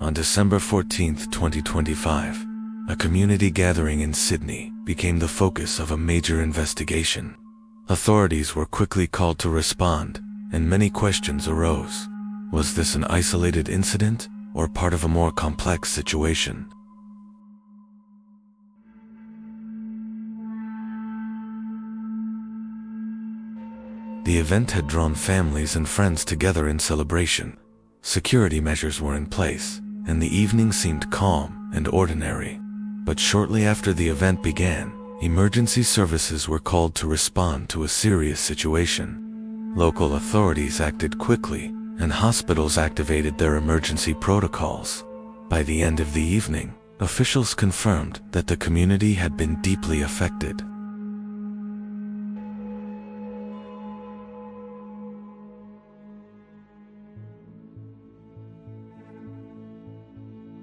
On December 14, 2025, a community gathering in Sydney became the focus of a major investigation. Authorities were quickly called to respond, and many questions arose. Was this an isolated incident, or part of a more complex situation? The event had drawn families and friends together in celebration. Security measures were in place, and the evening seemed calm and ordinary. But shortly after the event began, emergency services were called to respond to a serious situation. Local authorities acted quickly, and hospitals activated their emergency protocols. By the end of the evening, officials confirmed that the community had been deeply affected.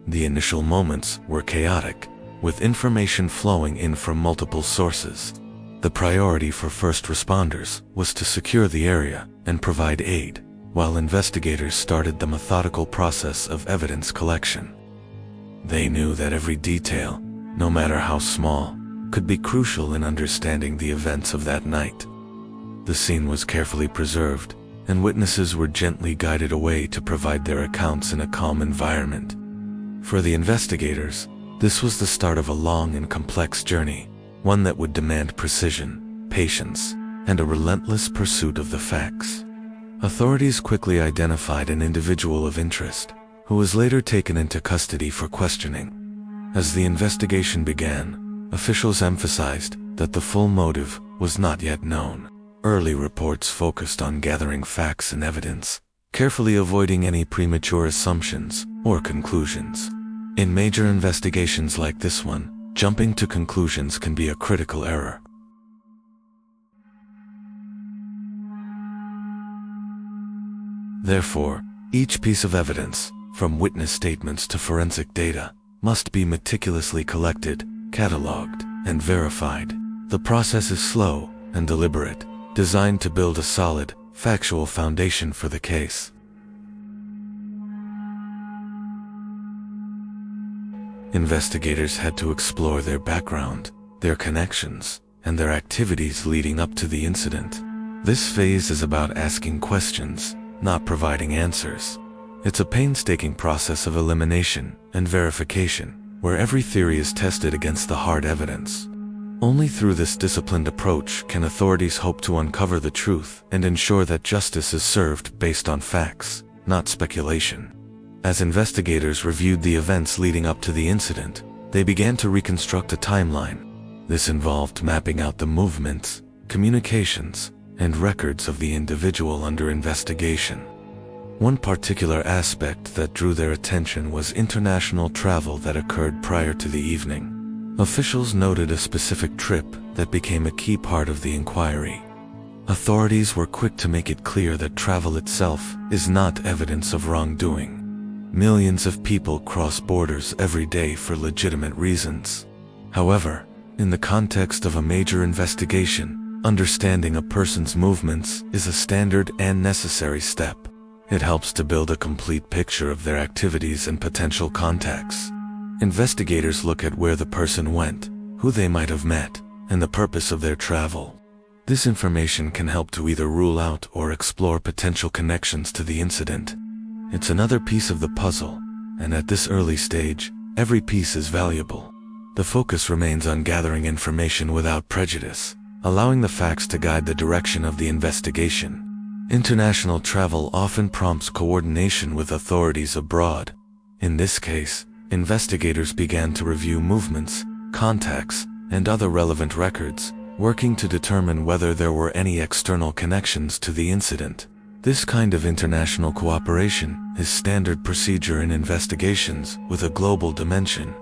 The initial moments were chaotic, with information flowing in from multiple sources. The priority for first responders was to secure the area and provide aid, while investigators started the methodical process of evidence collection. They knew that every detail, no matter how small, could be crucial in understanding the events of that night. The scene was carefully preserved, and witnesses were gently guided away to provide their accounts in a calm environment. For the investigators, this was the start of a long and complex journey, one that would demand precision, patience, and a relentless pursuit of the facts. Authorities quickly identified an individual of interest, who was later taken into custody for questioning. As the investigation began, officials emphasized that the full motive was not yet known. Early reports focused on gathering facts and evidence, carefully avoiding any premature assumptions or conclusions. In major investigations like this one, jumping to conclusions can be a critical error. Therefore, each piece of evidence, from witness statements to forensic data, must be meticulously collected, cataloged, and verified. The process is slow and deliberate, designed to build a solid, factual foundation for the case. Investigators had to explore their background, their connections, and their activities leading up to the incident. This phase is about asking questions, not providing answers. It's a painstaking process of elimination and verification, where every theory is tested against the hard evidence. Only through this disciplined approach can authorities hope to uncover the truth and ensure that justice is served based on facts, not speculation. As investigators reviewed the events leading up to the incident, they began to reconstruct a timeline. This involved mapping out the movements, communications, and records of the individual under investigation. One particular aspect that drew their attention was international travel that occurred prior to the evening. Officials noted a specific trip that became a key part of the inquiry. Authorities were quick to make it clear that travel itself is not evidence of wrongdoing. Millions of people cross borders every day for legitimate reasons. However, in the context of a major investigation, understanding a person's movements is a standard and necessary step. It helps to build a complete picture of their activities and potential contacts. Investigators look at where the person went, who they might have met, and the purpose of their travel. This information can help to either rule out or explore potential connections to the incident. It's another piece of the puzzle, and at this early stage, every piece is valuable. The focus remains on gathering information without prejudice, allowing the facts to guide the direction of the investigation. International travel often prompts coordination with authorities abroad. In this case, investigators began to review movements, contacts, and other relevant records, working to determine whether there were any external connections to the incident. This kind of international cooperation is standard procedure in investigations with a global dimension.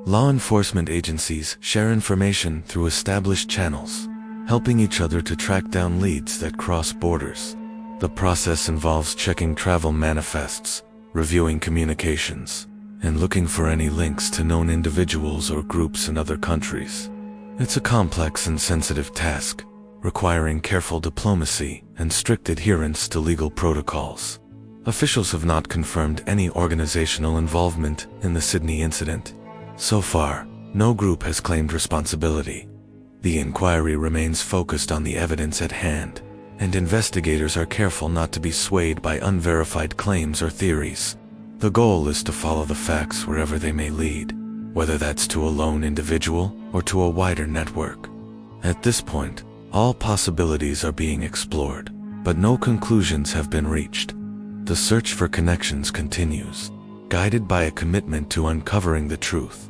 Law enforcement agencies share information through established channels, helping each other to track down leads that cross borders. The process involves checking travel manifests, reviewing communications, and looking for any links to known individuals or groups in other countries. It's a complex and sensitive task, requiring careful diplomacy and strict adherence to legal protocols. Officials have not confirmed any organizational involvement in the Sydney incident. So far, no group has claimed responsibility. The inquiry remains focused on the evidence at hand, and investigators are careful not to be swayed by unverified claims or theories. The goal is to follow the facts wherever they may lead, whether that's to a lone individual or to a wider network. At this point, all possibilities are being explored, but no conclusions have been reached. The search for connections continues, guided by a commitment to uncovering the truth.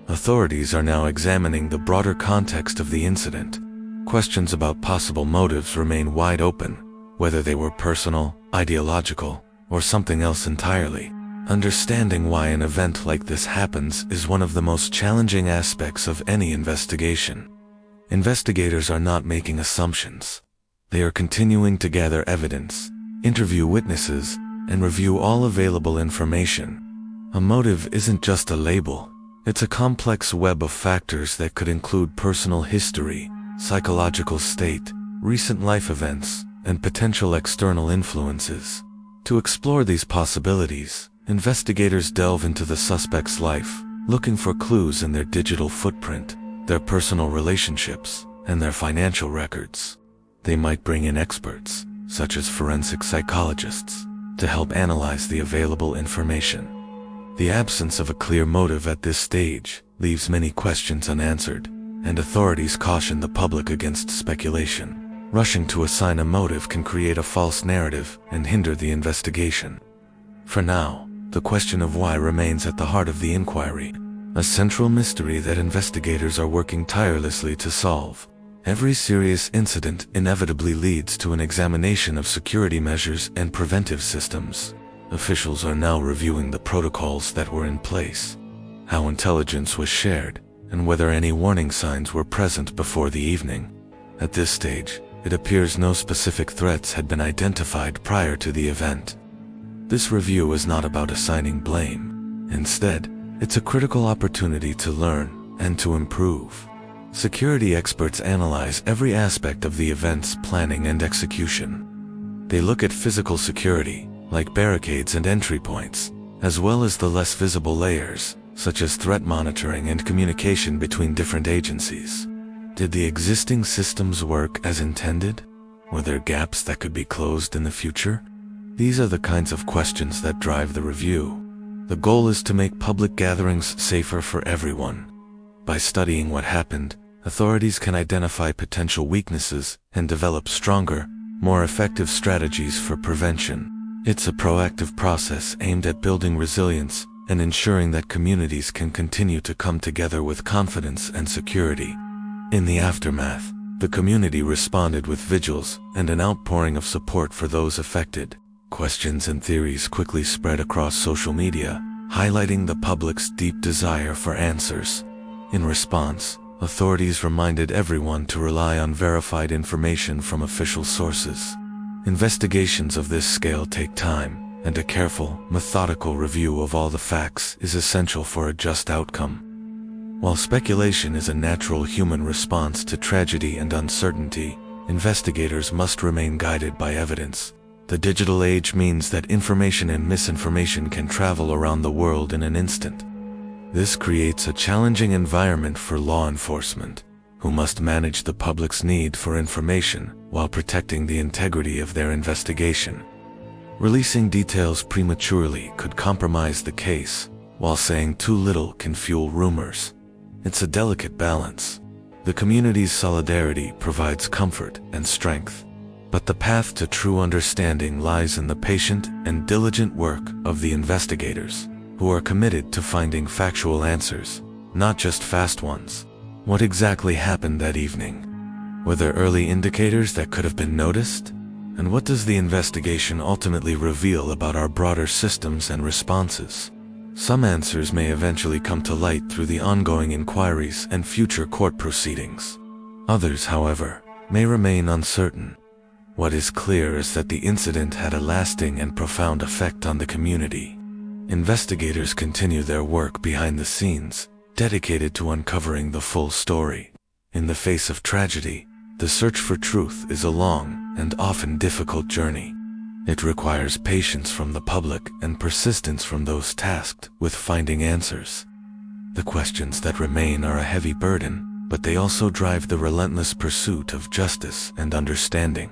Authorities are now examining the broader context of the incident. Questions about possible motives remain wide open, whether they were personal, ideological, or something else entirely. Understanding why an event like this happens is one of the most challenging aspects of any investigation. Investigators are not making assumptions. They are continuing to gather evidence, interview witnesses, and review all available information. A motive isn't just a label. It's a complex web of factors that could include personal history, psychological state, recent life events, and potential external influences. To explore these possibilities, investigators delve into the suspect's life, looking for clues in their digital footprint, their personal relationships, and their financial records. They might bring in experts, such as forensic psychologists, to help analyze the available information. The absence of a clear motive at this stage leaves many questions unanswered, and authorities caution the public against speculation. Rushing to assign a motive can create a false narrative and hinder the investigation. For now, the question of why remains at the heart of the inquiry, a central mystery that investigators are working tirelessly to solve. Every serious incident inevitably leads to an examination of security measures and preventive systems. Officials are now reviewing the protocols that were in place, how intelligence was shared, and whether any warning signs were present before the evening. At this stage, it appears no specific threats had been identified prior to the event. This review is not about assigning blame. Instead, it's a critical opportunity to learn and to improve. Security experts analyze every aspect of the event's planning and execution. They look at physical security, like barricades and entry points, as well as the less visible layers, such as threat monitoring and communication between different agencies. Did the existing systems work as intended? Were there gaps that could be closed in the future? These are the kinds of questions that drive the review. The goal is to make public gatherings safer for everyone. By studying what happened, authorities can identify potential weaknesses and develop stronger, more effective strategies for prevention. It's a proactive process aimed at building resilience and ensuring that communities can continue to come together with confidence and security. In the aftermath, the community responded with vigils and an outpouring of support for those affected. Questions and theories quickly spread across social media, highlighting the public's deep desire for answers. In response, authorities reminded everyone to rely on verified information from official sources. Investigations of this scale take time, and a careful, methodical review of all the facts is essential for a just outcome. While speculation is a natural human response to tragedy and uncertainty, investigators must remain guided by evidence. The digital age means that information and misinformation can travel around the world in an instant. This creates a challenging environment for law enforcement, who must manage the public's need for information while protecting the integrity of their investigation. Releasing details prematurely could compromise the case, while saying too little can fuel rumors. It's a delicate balance. The community's solidarity provides comfort and strength, but the path to true understanding lies in the patient and diligent work of the investigators, who are committed to finding factual answers, not just fast ones. What exactly happened that evening? Were there early indicators that could have been noticed? And what does the investigation ultimately reveal about our broader systems and responses? Some answers may eventually come to light through the ongoing inquiries and future court proceedings. Others, however, may remain uncertain. What is clear is that the incident had a lasting and profound effect on the community. Investigators continue their work behind the scenes, dedicated to uncovering the full story. In the face of tragedy, the search for truth is a long and often difficult journey. It requires patience from the public and persistence from those tasked with finding answers. The questions that remain are a heavy burden, but they also drive the relentless pursuit of justice and understanding.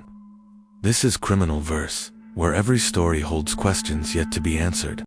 This is Criminal Verse, where every story holds questions yet to be answered.